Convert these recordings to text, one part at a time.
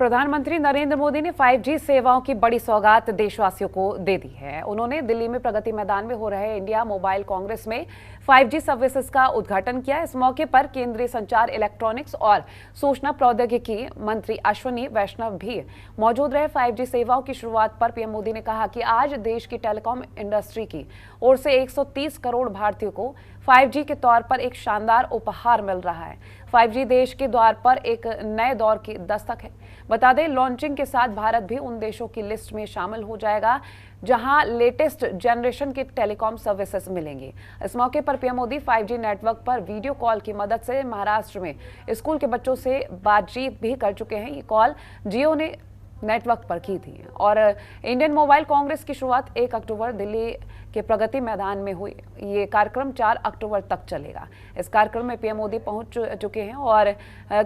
प्रधानमंत्री नरेंद्र मोदी ने 5G सेवाओं की बड़ी सौगात देशवासियों को दे दी है। उन्होंने दिल्ली में प्रगति मैदान में हो रहे इंडिया मोबाइल कांग्रेस में 5G सर्विसेज का उद्घाटन किया। इस मौके पर केंद्रीय संचार, इलेक्ट्रॉनिक्स और सूचना प्रौद्योगिकी मंत्री अश्विनी वैष्णव भी मौजूद रहे। 5G सेवाओं की शुरुआत पर पीएम मोदी ने कहा कि आज देश की टेलीकॉम इंडस्ट्री की ओर से 130 करोड़ भारतीयों को 5G के तौर पर एक शानदार उपहार मिल रहा है। 5G देश के द्वार पर एक नए दौर की दस्तक है। बता दें, लॉन्चिंग के साथ भारत भी उन देशों की लिस्ट में शामिल हो जाएगा जहां लेटेस्ट जनरेशन के टेलीकॉम सर्विसेज मिलेंगे। इस मौके पर पीएम मोदी 5G नेटवर्क पर वीडियो कॉल की मदद से महाराष्ट्र में स्कूल के बच्चों से बातचीत भी कर चुके हैं। ये कॉल जियो ने नेटवर्क पर की थी। और इंडियन मोबाइल कांग्रेस की शुरुआत 1 अक्टूबर दिल्ली के प्रगति मैदान में हुई। ये कार्यक्रम 4 अक्टूबर तक चलेगा। इस कार्यक्रम में पीएम मोदी पहुंच चुके हैं और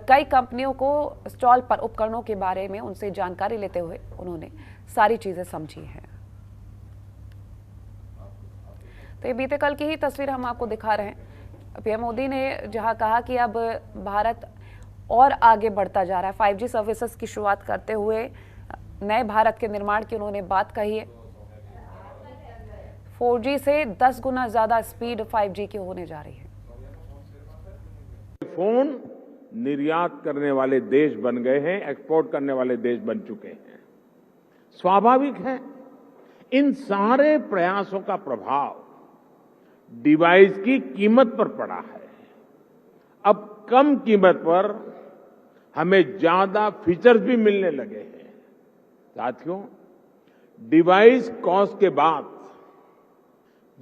कई कंपनियों को स्टॉल पर उपकरणों के बारे में उनसे जानकारी लेते हुए उन्होंने सारी चीजें समझी हैं। तो ये बीते कल की ही तस्वीर हम आपको दिखा रहे हैं। पीएम मोदी ने जहां कहा कि अब भारत और आगे बढ़ता जा रहा है। 5G सर्विसेज की शुरुआत करते हुए नए भारत के निर्माण की उन्होंने बात कही है। 4G से 10 गुना ज्यादा स्पीड 5G की होने जा रही है। फोन निर्यात करने वाले देश बन गए हैं, एक्सपोर्ट करने वाले देश बन चुके हैं। स्वाभाविक है, इन सारे प्रयासों का प्रभाव डिवाइस की कीमत पर पड़ा है। अब कम कीमत पर हमें ज्यादा फीचर्स भी मिलने लगे हैं। साथियों, डिवाइस कॉस्ट के बाद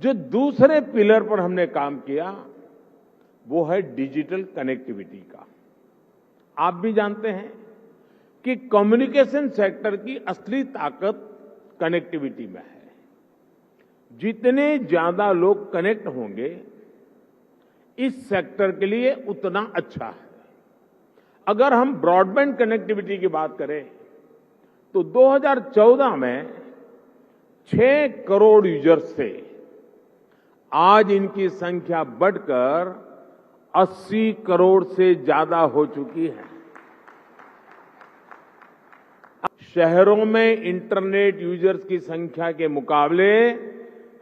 जो दूसरे पिलर पर हमने काम किया वो है डिजिटल कनेक्टिविटी का। आप भी जानते हैं कि कम्युनिकेशन सेक्टर की असली ताकत कनेक्टिविटी में है। जितने ज्यादा लोग कनेक्ट होंगे इस सेक्टर के लिए उतना अच्छा है। अगर हम ब्रॉडबैंड कनेक्टिविटी की बात करें तो 2014 में 6 करोड़ यूजर्स थे। आज इनकी संख्या बढ़कर 80 करोड़ से ज्यादा हो चुकी है। शहरों में इंटरनेट यूजर्स की संख्या के मुकाबले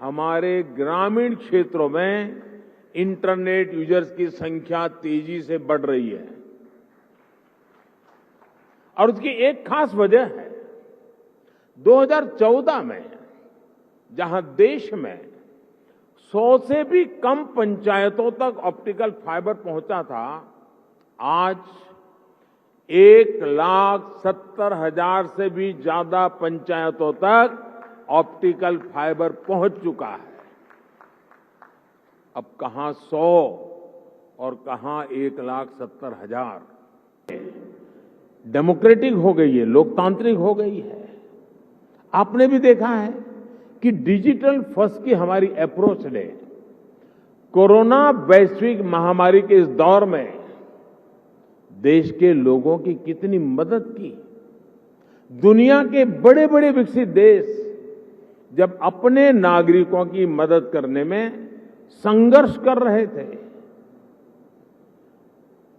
हमारे ग्रामीण क्षेत्रों में इंटरनेट यूजर्स की संख्या तेजी से बढ़ रही है। और उसकी एक खास वजह है, 2014 में जहां देश में 100 से भी कम पंचायतों तक ऑप्टिकल फाइबर पहुंचा था, आज 1,70,000 से भी ज्यादा पंचायतों तक ऑप्टिकल फाइबर पहुंच चुका है। अब कहां 100 और कहां 1,70,000। डेमोक्रेटिक हो गई है, लोकतांत्रिक हो गई है। आपने भी देखा है कि डिजिटल फर्स्ट की हमारी अप्रोच ने कोरोना वैश्विक महामारी के इस दौर में देश के लोगों की कितनी मदद की। दुनिया के बड़े बड़े विकसित देश जब अपने नागरिकों की मदद करने में संघर्ष कर रहे थे,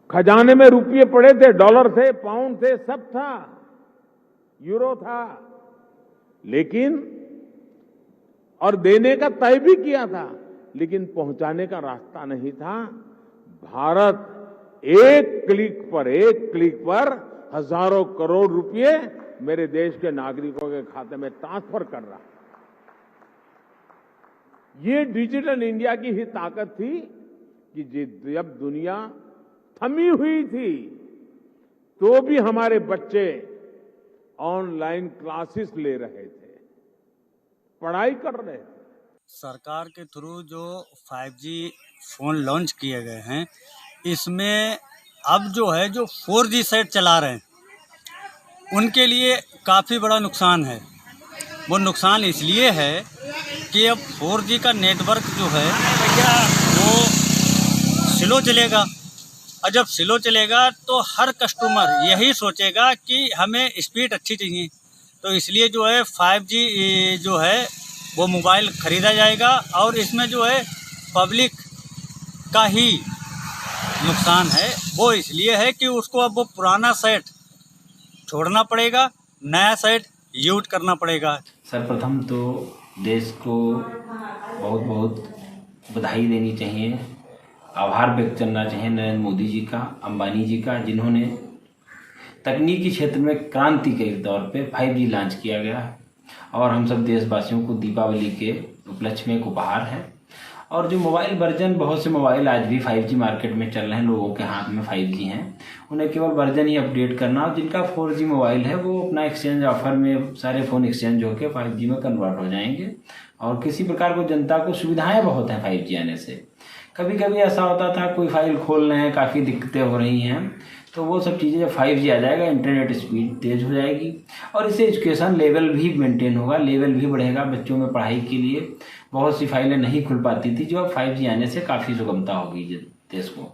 खजाने में रुपये पड़े थे, डॉलर थे, पाउंड थे, सब था, यूरो था, लेकिन और देने का तय भी किया था, लेकिन पहुंचाने का रास्ता नहीं था। भारत एक क्लिक पर हजारों करोड़ रुपए मेरे देश के नागरिकों के खाते में ट्रांसफर कर रहा है। ये डिजिटल इंडिया की ही ताकत थी कि जब दुनिया थमी हुई थी तो भी हमारे बच्चे ऑनलाइन क्लासेस ले रहे थे, पढ़ाई कर रहे थे। सरकार के थ्रू जो 5G फोन लॉन्च किए गए हैं, इसमें अब जो है जो 4G सेट चला रहे हैं उनके लिए काफ़ी बड़ा नुकसान है। वो नुकसान इसलिए है कि अब 4G का नेटवर्क जो है वो स्लो चलेगा, और जब स्लो चलेगा तो हर कस्टमर यही सोचेगा कि हमें स्पीड अच्छी चाहिए। तो इसलिए जो है 5G जो है वो मोबाइल ख़रीदा जाएगा, और इसमें जो है पब्लिक का ही नुकसान है। वो इसलिए है कि उसको अब वो पुराना सेट छोड़ना पड़ेगा, नया सेट यूज करना पड़ेगा। सर्वप्रथम तो देश को बहुत बहुत बधाई देनी चाहिए, आभार व्यक्त करना चाहिए नरेंद्र मोदी जी का, अंबानी जी का, जिन्होंने तकनीकी क्षेत्र में क्रांति के तौर पे 5G लॉन्च किया गया और हम सब देशवासियों को दीपावली के उपलक्ष्य में एक उपहार है। और जो मोबाइल वर्जन, बहुत से मोबाइल आज भी 5G मार्केट में चल रहे हैं, लोगों के हाथ में 5G हैं, उन्हें केवल वर्जन ही अपडेट करना, और जिनका 4G मोबाइल है वो अपना एक्सचेंज ऑफर में सारे फ़ोन एक्सचेंज होकर 5G में कन्वर्ट हो जाएंगे। और किसी प्रकार को जनता को सुविधाएं बहुत हैं 5G आने से। कभी कभी ऐसा होता था कोई फाइल खोल रहे हैं, काफ़ी दिक्कतें हो रही हैं, तो वो सब चीज़ें जब 5G आ जाएगा, इंटरनेट स्पीड तेज़ हो जाएगी और इससे एजुकेशन लेवल भी मेंटेन होगा, लेवल भी बढ़ेगा। बच्चों में पढ़ाई के लिए बहुत सी फाइलें नहीं खुल पाती थी, जो अब 5G आने से काफ़ी सुगमता होगी देश को।